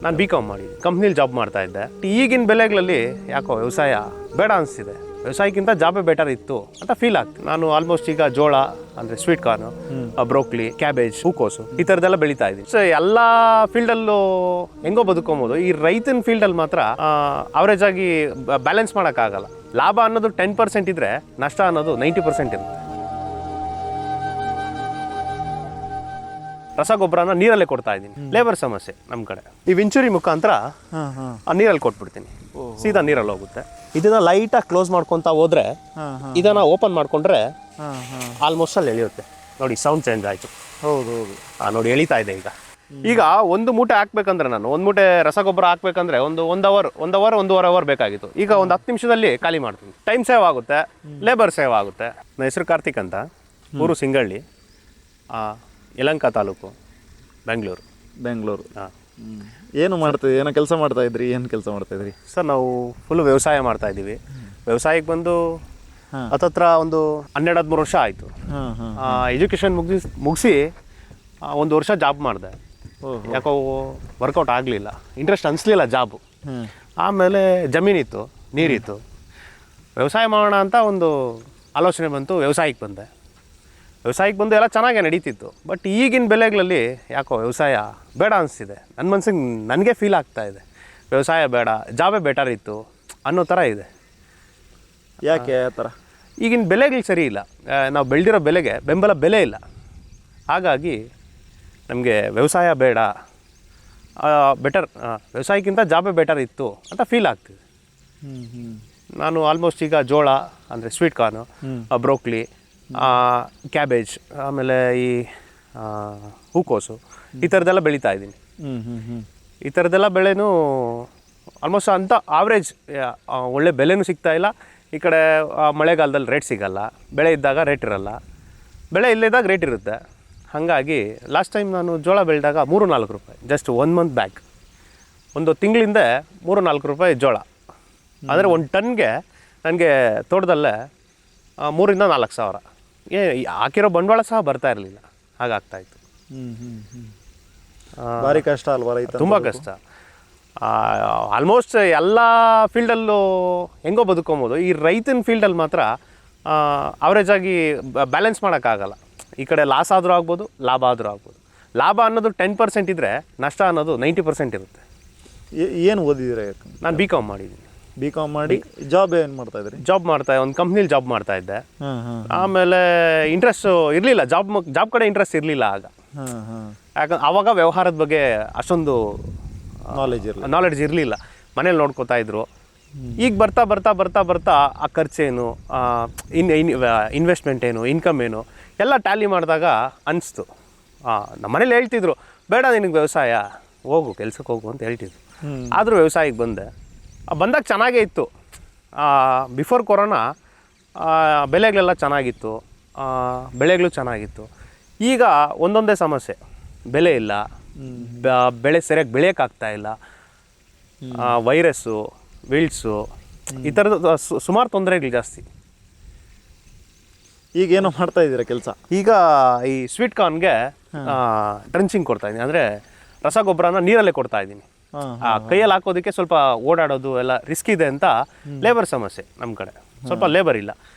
ನಾನು ಬಿ.ಕಾಮ್ ಮಾಡಿದ್ದೆ, ಕಂಪ್ನಿಲಿ ಜಾಬ್ ಮಾಡ್ತಾ ಇದ್ದೆ. ಈಗಿನ ಬೆಲೆಗಳಲ್ಲಿ ಯಾಕೋ ವ್ಯವಸಾಯ ಬೇಡ ಅನಿಸ್ತಿದೆ, ವ್ಯವಸಾಯಕ್ಕಿಂತ ಜಾಬೇ ಬೆಟರ್ ಇತ್ತು ಅಂತ ಫೀಲ್ ಆಗ್ತದೆ. ನಾನು ಆಲ್ಮೋಸ್ಟ್ ಈಗ ಜೋಳ ಅಂದರೆ ಸ್ವೀಟ್ ಕಾರ್ನು, ಬ್ರೋಕ್ಲಿ, ಕ್ಯಾಬೇಜ್, ಹೂಕೋಸು ಈ ಥರದ್ದೆಲ್ಲ ಬೆಳೀತಾ ಇದ್ದೀನಿ. ಸೊ ಎಲ್ಲ ಫೀಲ್ಡಲ್ಲೂ ಹೆಂಗೋ ಬದುಕೊಬೋದು. ಈ ರೈತನ ಫೀಲ್ಡಲ್ಲಿ ಮಾತ್ರ ಅವರೇಜ್ ಆಗಿ ಬ್ಯಾಲೆನ್ಸ್ ಮಾಡೋಕ್ಕಾಗಲ್ಲ. ಲಾಭ ಅನ್ನೋದು 10% ಇದ್ದರೆ ನಷ್ಟ ಅನ್ನೋದು 90% ಇರುತ್ತೆ. ರಸಗೊಬ್ಬರನ ನೀರಲ್ಲೇ ಕೊಡ್ತಾ ಇದ್ದೀನಿ. ಲೇಬರ್ ಸಮಸ್ಯೆ ನಮ್ಮ ಕಡೆ. ಈ ವಿಂಚುರಿ ಮುಖಾಂತರ ನೀರಲ್ಲಿ ಕೊಟ್ಬಿಡ್ತೀನಿ, ಸೀದಾ ನೀರಲ್ಲಿ ಹೋಗುತ್ತೆ. ಇದನ್ನ ಲೈಟಾಗಿ ಕ್ಲೋಸ್ ಮಾಡ್ಕೊತಾ ಹೋದ್ರೆ, ಇದನ್ನ ಓಪನ್ ಮಾಡ್ಕೊಂಡ್ರೆ ಆಲ್ಮೋಸ್ಟ್ ಅಲ್ಲಿ ಎಳೆಯುತ್ತೆ. ನೋಡಿ ಸೌಂಡ್ ಚೇಂಜ್ ಆಯ್ತು. ಹೌದು ಹೌದು, ನೋಡಿ ಎಳಿತಾ ಇದೆ. ಈಗ ಒಂದು ಮೂಟೆ ಹಾಕ್ಬೇಕಂದ್ರೆ, ನಾನು ಒಂದು ಮೂಟೆ ರಸಗೊಬ್ಬರ ಹಾಕ್ಬೇಕಂದ್ರೆ ಒಂದೂವರೆ ಅವರ್ ಬೇಕಾಗಿತ್ತು. ಈಗ ಒಂದು 10 ನಿಮಿಷದಲ್ಲಿ ಖಾಲಿ ಮಾಡ್ತೀನಿ. ಟೈಮ್ ಸೇವ್ ಆಗುತ್ತೆ, ಲೇಬರ್ ಸೇವ್ ಆಗುತ್ತೆ. ನನ್ನ ಹೆಸರು ಕಾರ್ತಿಕ್ ಅಂತ, ಊರು ಸಿಂಗಳ್ಳಿ, ಯಲಹಂಕ ತಾಲೂಕು, ಬೆಂಗಳೂರು. ಏನು ಕೆಲಸ ಮಾಡ್ತಾ ಇದ್ರಿ? ಏನು ಕೆಲಸ ಮಾಡ್ತಾ ಇದ್ರಿ ಸರ್? ನಾವು ಫುಲ್ ವ್ಯವಸಾಯ ಮಾಡ್ತಾ ಇದ್ದೀವಿ. ವ್ಯವಸಾಯಕ್ಕೆ ಬಂದು ಹತ್ತತ್ರ ಒಂದು 12-13 ವರ್ಷ ಆಯಿತು. ಎಜುಕೇಷನ್ ಮುಗಿಸಿ 1 ವರ್ಷ ಜಾಬ್ ಮಾಡಿದೆ. ಯಾಕೋ ವರ್ಕೌಟ್ ಆಗಲಿಲ್ಲ, ಇಂಟ್ರೆಸ್ಟ್ ಅನಿಸ್ಲಿಲ್ಲ ಜಾಬು. ಆಮೇಲೆ ಜಮೀನಿತ್ತು, ನೀರಿತ್ತು, ವ್ಯವಸಾಯ ಮಾಡೋಣ ಅಂತ ಒಂದು ಆಲೋಚನೆ ಬಂತು. ವ್ಯವಸಾಯಕ್ಕೆ ಬಂದು ಎಲ್ಲ ಚೆನ್ನಾಗೇ ನಡೀತಿತ್ತು. ಬಟ್ ಈಗಿನ ಬೆಲೆಗಳಲ್ಲಿ ಯಾಕೋ ವ್ಯವಸಾಯ ಬೇಡ ಅನಿಸ್ತಿದೆ. ನನ್ನ ಮನಸ್ಸಿಗೆ ನನಗೆ ಫೀಲ್ ಆಗ್ತಾ ಇದೆ, ವ್ಯವಸಾಯ ಬೇಡ, ಜಾಬೇ ಬೆಟರ್ ಇತ್ತು ಅನ್ನೋ ಥರ ಇದೆ. ಯಾಕೆ ಆ ಥರ? ಈಗಿನ ಬೆಲೆಗಳು ಸರಿ ಇಲ್ಲ, ನಾವು ಬೆಳೆದಿರೋ ಬೆಲೆಗೆ ಬೆಲೆ ಇಲ್ಲ. ಹಾಗಾಗಿ ನಮಗೆ ವ್ಯವಸಾಯ ಬೇಡ, ವ್ಯವಸಾಯಕ್ಕಿಂತ ಜಾಬೇ ಬೆಟರ್ ಇತ್ತು ಅಂತ ಫೀಲ್ ಆಗ್ತಿದೆ. ನಾನು ಆಲ್ಮೋಸ್ಟ್ ಈಗ ಜೋಳ ಅಂದರೆ ಸ್ವೀಟ್ ಕಾರ್ನು, ಬ್ರೋಕ್ಲಿ, ಕ್ಯಾಬೇಜ್, ಆಮೇಲೆ ಈ ಹೂಕೋಸು ಈ ಥರದ್ದೆಲ್ಲ ಬೆಳೀತಾ ಇದ್ದೀನಿ. ಈ ಥರದ್ದೆಲ್ಲ ಬೆಳೆನೂ ಆಲ್ಮೋಸ್ಟ್ ಅಂತ ಆವ್ರೇಜ್, ಒಳ್ಳೆ ಬೆಲೆನೂ ಸಿಗ್ತಾ ಇಲ್ಲ. ಈ ಕಡೆ ಮಳೆಗಾಲದಲ್ಲಿ ರೇಟ್ ಸಿಗಲ್ಲ, ಬೆಳೆ ಇದ್ದಾಗ ರೇಟ್ ಇರಲ್ಲ, ಬೆಳೆ ಇಲ್ಲದಾಗ ರೇಟ್ ಇರುತ್ತೆ. ಹಾಗಾಗಿ ಲಾಸ್ಟ್ ಟೈಮ್ ನಾನು ಜೋಳ ಬೆಳೆದಾಗ 3-4 ರೂಪಾಯಿ, ಜಸ್ಟ್ 1 ಮಂತ್ ಬ್ಯಾಕ್, ಒಂದು ತಿಂಗಳಿಂದ 3-4 ರೂಪಾಯಿ ಜೋಳ. ಅಂದರೆ 1 ಟನ್ಗೆ ನನಗೆ ತೋಟದಲ್ಲೇ 3,000-4,000 ಸಾವಿರ. ಹಾಕಿರೋ ಬಂಡವಾಳ ಸಹ ಬರ್ತಾ ಇರಲಿಲ್ಲ, ಹಾಗಾಗ್ತಾಯಿತ್ತು. ಭಾರಿ ಕಷ್ಟ ಅಲ್ವಾ ರೈತ? ತುಂಬ ಕಷ್ಟ. ಆಲ್ಮೋಸ್ಟ್ ಎಲ್ಲ ಫೀಲ್ಡಲ್ಲೂ ಹೆಂಗೋ ಬದುಕೊಬೋದು. ಈ ರೈತನ ಫೀಲ್ಡಲ್ಲಿ ಮಾತ್ರ ಅವರೇಜ್ ಆಗಿ ಬ್ಯಾಲೆನ್ಸ್ ಮಾಡೋಕ್ಕಾಗಲ್ಲ. ಈ ಕಡೆ ಲಾಸ್ ಆದರೂ ಆಗ್ಬೋದು, ಲಾಭ ಆದರೂ ಆಗ್ಬೋದು. ಲಾಭ ಅನ್ನೋದು 10% ಇದ್ದರೆ ನಷ್ಟ ಅನ್ನೋದು 90% ಇರುತ್ತೆ. ಏನು ಓದಿದ್ದೀರಾ? ನಾನು ಬಿ.ಕಾಮ್ ಮಾಡಿದ್ದೀನಿ. ಬಿ.ಕಾಮ್ ಮಾಡಿ ಜಾಬ್ ಏನು ಮಾಡ್ತಾ ಇದ್ರಿ? ಒಂದು ಕಂಪ್ನಿಲಿ ಜಾಬ್ ಮಾಡ್ತಾ ಇದ್ದೆ. ಆಮೇಲೆ ಇಂಟ್ರೆಸ್ಟ್ ಇರಲಿಲ್ಲ, ಜಾಬ್ ಕಡೆ ಇಂಟ್ರೆಸ್ಟ್ ಇರಲಿಲ್ಲ ಆಗ. ಯಾಕಂದ್ರೆ ಆವಾಗ ವ್ಯವಹಾರದ ಬಗ್ಗೆ ಅಷ್ಟೊಂದು ನಾಲೆಡ್ಜ್ ಇರಲಿಲ್ಲ, ಮನೇಲಿ ನೋಡ್ಕೋತಾ ಇದ್ರು. ಈಗ ಬರ್ತಾ ಆ ಖರ್ಚೇನು, ಇನ್ವೆಸ್ಟ್ಮೆಂಟ್ ಏನು, ಇನ್ಕಮ್ ಏನು ಎಲ್ಲ ಟ್ಯಾಲಿ ಮಾಡಿದಾಗ ಅನಿಸ್ತು. ನಮ್ಮ ಮನೇಲಿ ಹೇಳ್ತಿದ್ರು, ಬೇಡ ನಿನಗೆ ವ್ಯವಸಾಯ, ಹೋಗು ಕೆಲ್ಸಕ್ಕೆ ಹೋಗು ಅಂತ ಹೇಳ್ತಿದ್ರು. ಆದರೂ ವ್ಯವಸಾಯಕ್ಕೆ ಬಂದಾಗ ಚೆನ್ನಾಗೇ ಇತ್ತು. ಬಿಫೋರ್ ಕೊರೋನಾ ಬೆಲೆಗಳೆಲ್ಲ ಚೆನ್ನಾಗಿತ್ತು, ಬೆಳೆಗಳು ಚೆನ್ನಾಗಿತ್ತು. ಈಗ ಒಂದೊಂದೇ ಸಮಸ್ಯೆ, ಬೆಲೆ ಇಲ್ಲ, ಬೆಳೆ ಸರಿಯಾಗಿ ಬೆಳೆಯೋಕ್ಕಾಗ್ತಾ ಇಲ್ಲ, ವೈರಸ್ಸು, ವಿಲ್ಟ್ಸು, ಈ ಥರದ ಸುಮಾರು ತೊಂದರೆಗಳು ಜಾಸ್ತಿ. ಈಗೇನೋ ಮಾಡ್ತಾ ಇದ್ದೀರಾ ಕೆಲಸ? ಈಗ ಈ ಸ್ವೀಟ್ ಕಾರ್ನ್ಗೆ ಟ್ರಂಚಿಂಗ್ ಕೊಡ್ತಾ ಇದ್ದೀನಿ, ಅಂದರೆ ರಸಗೊಬ್ಬರನ ನೀರಲ್ಲೇ ಕೊಡ್ತಾ ಇದ್ದೀನಿ. ಕೈಯಲ್ಲಿ ಹಾಕೋದಕ್ಕೆ ಸ್ವಲ್ಪ ಓಡಾಡೋದು ಎಲ್ಲ ರಿಸ್ಕ್ ಇದೆ ಅಂತ ಲೇಬರ್ ಸಮಸ್ಯೆ ನಮ್ಮ ಕಡೆ, ಸ್ವಲ್ಪ ಲೇಬರ್ ಇಲ್ಲ.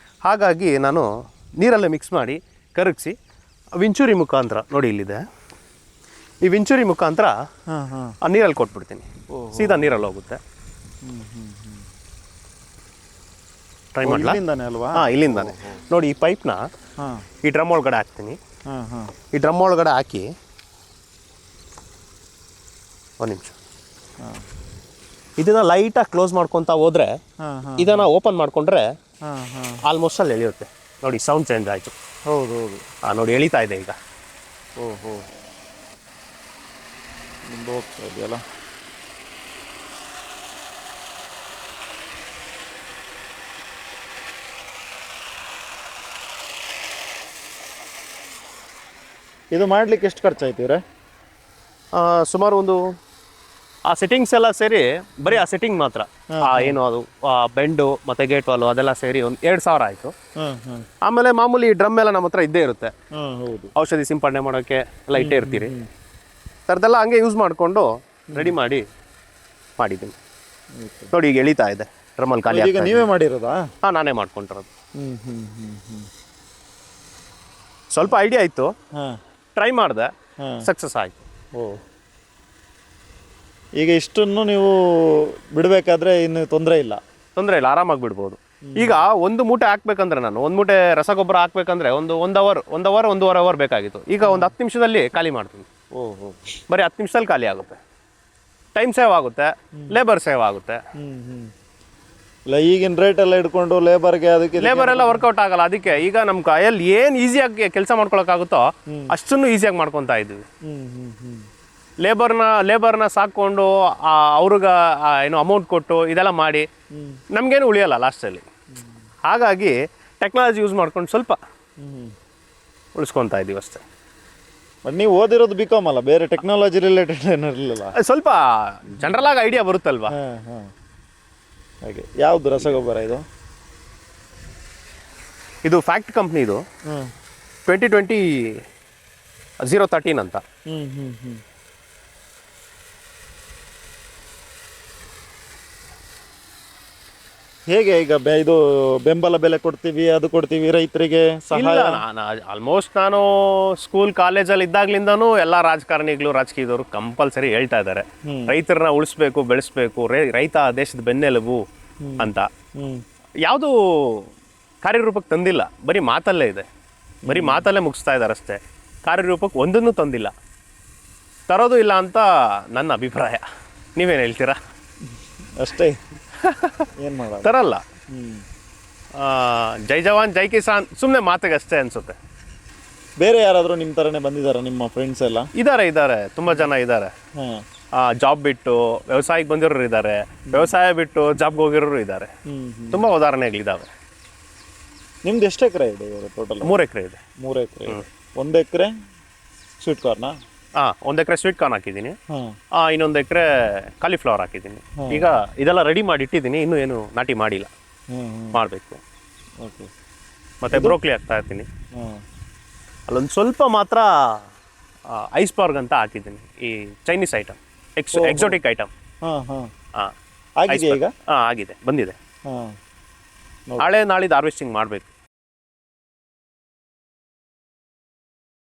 ಹಾಗಾಗಿ ನಾನು ನೀರಲ್ಲೇ ಮಿಕ್ಸ್ ಮಾಡಿ ಕರಗಿಸಿ ವಿಂಚುರಿ ಮುಖಾಂತರ, ನೋಡಿ ಇಲ್ಲಿದೆ, ಈ ವಿಂಚುರಿ ಮುಖಾಂತರ ನೀರಲ್ಲಿ ಕೊಟ್ಬಿಡ್ತೀನಿ, ಸೀದಾ ನೀರಲ್ಲಿ ಹೋಗುತ್ತೆ. ಟ್ರೈ ಮಾಡಲಿಂದಾನೆ ಅಲ್ವಾ? ಇಲ್ಲಿಂದಾನೆ. ನೋಡಿ ಈ ಪೈಪ್ನ ಈ ಡ್ರಮ್ ಒಳಗಡೆ ಹಾಕ್ತೀನಿ. ಈ ಡ್ರಮ್ ಒಳಗಡೆ ಹಾಕಿ 1 ನಿಮಿಷ ಇದನ್ನ ಲೈಟಾಗಿ ಕ್ಲೋಸ್ ಮಾಡ್ಕೊತಾ ಹೋದ್ರೆ, ಇದನ್ನ ಓಪನ್ ಮಾಡ್ಕೊಂಡ್ರೆ ಆಲ್ಮೋಸ್ಟ್ ಅಲ್ಲಿ ಎಳೆಯುತ್ತೆ. ನೋಡಿ ಸೌಂಡ್ ಚೇಂಜ್ ಆಯಿತು. ಹೌದು ಹೌದು, ನೋಡಿ ಎಳಿತಾ ಇದೆ ಈಗ. ಓಹೋ, ಹೋಗ್ತಾ ಇದೆಯಲ್ಲ. ಇದು ಮಾಡ್ಲಿಕ್ಕೆ ಎಷ್ಟು ಖರ್ಚಾಯ್ತು ಇವ್ರೆ? ಸುಮಾರು ಒಂದು ಆ ಸೆಟ್ಟಿಂಗ್ಸ್ ಎಲ್ಲ ಸೇರಿ, ಬರೀ ಆ ಸೆಟ್ಟಿಂಗ್ ಮಾತ್ರ, ಏನು ಅದು ಬೆಂಡು ಮತ್ತು ಗೇಟ್ ವಾಲು ಅದೆಲ್ಲ ಸೇರಿ ಒಂದು 2,000 ಆಯಿತು. ಆಮೇಲೆ ಮಾಮೂಲಿ ಡ್ರಮ್ ಎಲ್ಲ ನಮ್ಮ ಹತ್ರ ಇದ್ದೇ ಇರುತ್ತೆ, ಔಷಧಿ ಸಿಂಪಡಣೆ ಮಾಡೋಕ್ಕೆ ಎಲ್ಲ ಇಟ್ಟೇ ಇರ್ತೀರಿ. ಥರದ್ದೆಲ್ಲ ಹಂಗೆ ಯೂಸ್ ಮಾಡಿಕೊಂಡು ರೆಡಿ ಮಾಡಿದ್ದೀನಿ. ನೋಡಿ ಈಗ ಎಳಿತಾ ಇದೆ, ಡ್ರಮ್ಮಲ್ಲಿ ಖಾಲಿ ಈಗ ಆಗ್ತಾ ಇದೆ. ನೀವೇ ಮಾಡಿರೋದಾ? ಹಾಂ, ನಾನೇ ಮಾಡ್ಕೊಂಡಿರೋದು. ಹ್ಞೂ ಸ್ವಲ್ಪ ಐಡಿಯಾ ಇತ್ತು, ಹಾಂ ಟ್ರೈ ಮಾಡಿದೆ, ಹಾಂ. ಸಕ್ಸಸ್ ಆಯಿತು. ಓ, ಈಗ ಇಷ್ಟನ್ನು ನೀವು ಬಿಡಬೇಕಾದ್ರೆ ಇನ್ನು ತೊಂದರೆ ಇಲ್ಲ? ತೊಂದರೆ ಇಲ್ಲ, ಆರಾಮಾಗಿ ಬಿಡ್ಬೋದು. ಈಗ ಒಂದು ಮೂಟೆ ಹಾಕ್ಬೇಕಂದ್ರೆ, ನಾನು ಒಂದು ಮೂಟೆ ರಸಗೊಬ್ಬರ ಹಾಕ್ಬೇಕಂದ್ರೆ ಒಂದೂವರೆ ಅವರ್ ಬೇಕಾಗಿತ್ತು. ಈಗ ಒಂದು 10 ನಿಮಿಷದಲ್ಲಿ ಖಾಲಿ ಮಾಡ್ತೀನಿ. ಓಹೋ, ಬರೀ 10 ನಿಮಿಷದಲ್ಲಿ ಖಾಲಿ ಆಗುತ್ತೆ. ಟೈಮ್ ಸೇವ್ ಆಗುತ್ತೆ, ಲೇಬರ್ ಸೇವ್ ಆಗುತ್ತೆ. ಇಲ್ಲ ಈಗಿನ ರೇಟ್ ಎಲ್ಲ ಇಟ್ಕೊಂಡು ಲೇಬರ್ಗೆ ಅದಕ್ಕೆ ಲೇಬರ್ ಎಲ್ಲ ವರ್ಕೌಟ್ ಆಗಲ್ಲ. ಅದಕ್ಕೆ ಈಗ ನಮ್ಮ ಕೈಯಲ್ಲಿ ಏನು ಈಸಿಯಾಗಿ ಕೆಲಸ ಮಾಡ್ಕೊಳಕ್ಕಾಗುತ್ತೋ ಅಷ್ಟನ್ನು ಈಸಿಯಾಗಿ ಮಾಡ್ಕೊತಾ ಇದ್ವಿ. ಲೇಬರ್ನ ಸಾಕೊಂಡು ಅವ್ರಿಗೆ ಏನು ಅಮೌಂಟ್ ಕೊಟ್ಟು ಇದೆಲ್ಲ ಮಾಡಿ ನಮಗೇನು ಉಳಿಯಲ್ಲ ಲಾಸ್ಟಲ್ಲಿ. ಹಾಗಾಗಿ ಟೆಕ್ನಾಲಜಿ ಯೂಸ್ ಮಾಡ್ಕೊಂಡು ಸ್ವಲ್ಪ ಉಳಿಸ್ಕೊತಾ ಇದ್ದೀವಿ ಅಷ್ಟೇ. ಬಟ್ ನೀವು ಓದಿರೋದು ಬಿಕಾಮ್ ಅಲ್ಲ, ಬೇರೆ ಟೆಕ್ನಾಲಜಿ ರಿಲೇಟೆಡ್ ಏನಿರಲಿಲ್ಲ? ಸ್ವಲ್ಪ ಜನರಲ್ ಆಗಿ ಐಡಿಯಾ ಬರುತ್ತಲ್ವಾ. ಹಾಂ ಹಾಂ, ಹಾಗೆ. ಯಾವುದು ರಸಗೊಬ್ಬರ ಇದು? ಇದು ಫ್ಯಾಕ್ಟ್ ಕಂಪ್ನಿದು 2020 013 ಅಂತ. ಹೇಗೆ ಈಗ ಇದು ಬೆಂಬಲ ಬೆಲೆ ಕೊಡ್ತೀವಿ, ಅದು ಕೊಡ್ತೀವಿ ರೈತರಿಗೆ ಸಹಾಯ? ಆಲ್ಮೋಸ್ಟ್ ನಾನು ಸ್ಕೂಲ್ ಕಾಲೇಜಲ್ಲಿ ಇದ್ದಾಗ್ಲಿಂದನೂ ಎಲ್ಲ ರಾಜಕೀಯದವರು ಕಂಪಲ್ಸರಿ ಹೇಳ್ತಾ ಇದ್ದಾರೆ, ರೈತರನ್ನ ಉಳಿಸ್ಬೇಕು, ಬೆಳೆಸ್ಬೇಕು, ರೈತ ದೇಶದ ಬೆನ್ನೆಲುಬು ಅಂತ. ಯಾವುದು ಕಾರ್ಯರೂಪಕ್ಕೆ ತಂದಿಲ್ಲ, ಬರೀ ಮಾತಲ್ಲೇ ಇದೆ, ಬರೀ ಮಾತಲ್ಲೇ ಮುಗಿಸ್ತಾ ಇದ್ದಾರೆ ಅಷ್ಟೇ. ಕಾರ್ಯರೂಪಕ್ಕೆ ಒಂದನ್ನು ತಂದಿಲ್ಲ, ತರೋದು ಇಲ್ಲ ಅಂತ ನನ್ನ ಅಭಿಪ್ರಾಯ. ನೀವೇನು ಹೇಳ್ತೀರಾ? ಅಷ್ಟೇ, ಏನು ಮಾಡೋದು, ತರಲ್ಲ. ಜೈ ಜವಾನ್ ಜೈ ಕಿಸಾನ್ ಸುಮ್ಮನೆ ಮಾತಿಗೆ ಅಷ್ಟೇ ಅನ್ಸುತ್ತೆ. ಬೇರೆ ಯಾರಾದರೂ ನಿಮ್ಮ ಥರನೇ ಬಂದಿದ್ದಾರೆ ನಿಮ್ಮ ಫ್ರೆಂಡ್ಸ್ ಎಲ್ಲ? ಇದ್ದಾರೆ, ತುಂಬ ಜನ ಇದ್ದಾರೆ. ಜಾಬ್ ಬಿಟ್ಟು ವ್ಯವಸಾಯಕ್ಕೆ ಬಂದಿರೋರು ಇದ್ದಾರೆ, ವ್ಯವಸಾಯ ಬಿಟ್ಟು ಜಾಬ್ಗೆ ಹೋಗಿರೋರು ಇದ್ದಾರೆ. ತುಂಬ ಉದಾಹರಣೆಗಳಿದ್ದಾವೆ. ನಿಮ್ದು ಎಷ್ಟು ಎಕರೆ ಇದೆ ಟೋಟಲ್? 3 ಎಕರೆ ಇದೆ. 3 ಎಕರೆ. 1 ಎಕರೆ ಸ್ವೀಟ್ ಕಾರ್ನಾ? 1 ಎಕರೆ ಸ್ವೀಟ್ ಕಾರ್ನ್ ಹಾಕಿದ್ದೀನಿ, ಇನ್ನೊಂದು ಎಕರೆ ಕಾಲಿಫ್ಲವರ್ ಹಾಕಿದ್ದೀನಿ. ಈಗ ಇದೆಲ್ಲ ರೆಡಿ ಮಾಡಿ ಇಟ್ಟಿದ್ದೀನಿ, ಇನ್ನೂ ಏನು ನಾಟಿ ಮಾಡಿಲ್ಲ, ಮಾಡಬೇಕು. ಓಕೆ. ಮತ್ತು ಬ್ರೋಕ್ಲಿ ಹಾಕ್ತಾ ಇರ್ತೀನಿ. ಅಲ್ಲೊಂದು ಸ್ವಲ್ಪ ಮಾತ್ರ ಐಸ್ಬರ್ಗ್ ಅಂತ ಹಾಕಿದ್ದೀನಿ, ಈ ಚೈನೀಸ್ ಐಟಮ್, ಎಕ್ಸೋಟಿಕ್ ಐಟಮ್. ಆಗಿದೆ ಈಗ? ಆಗಿದೆ, ಬಂದಿದೆ. ನಾಳೆ ನಾಳಿದ್ದು ಹಾರ್ವೆಸ್ಟಿಂಗ್ ಮಾಡಬೇಕು.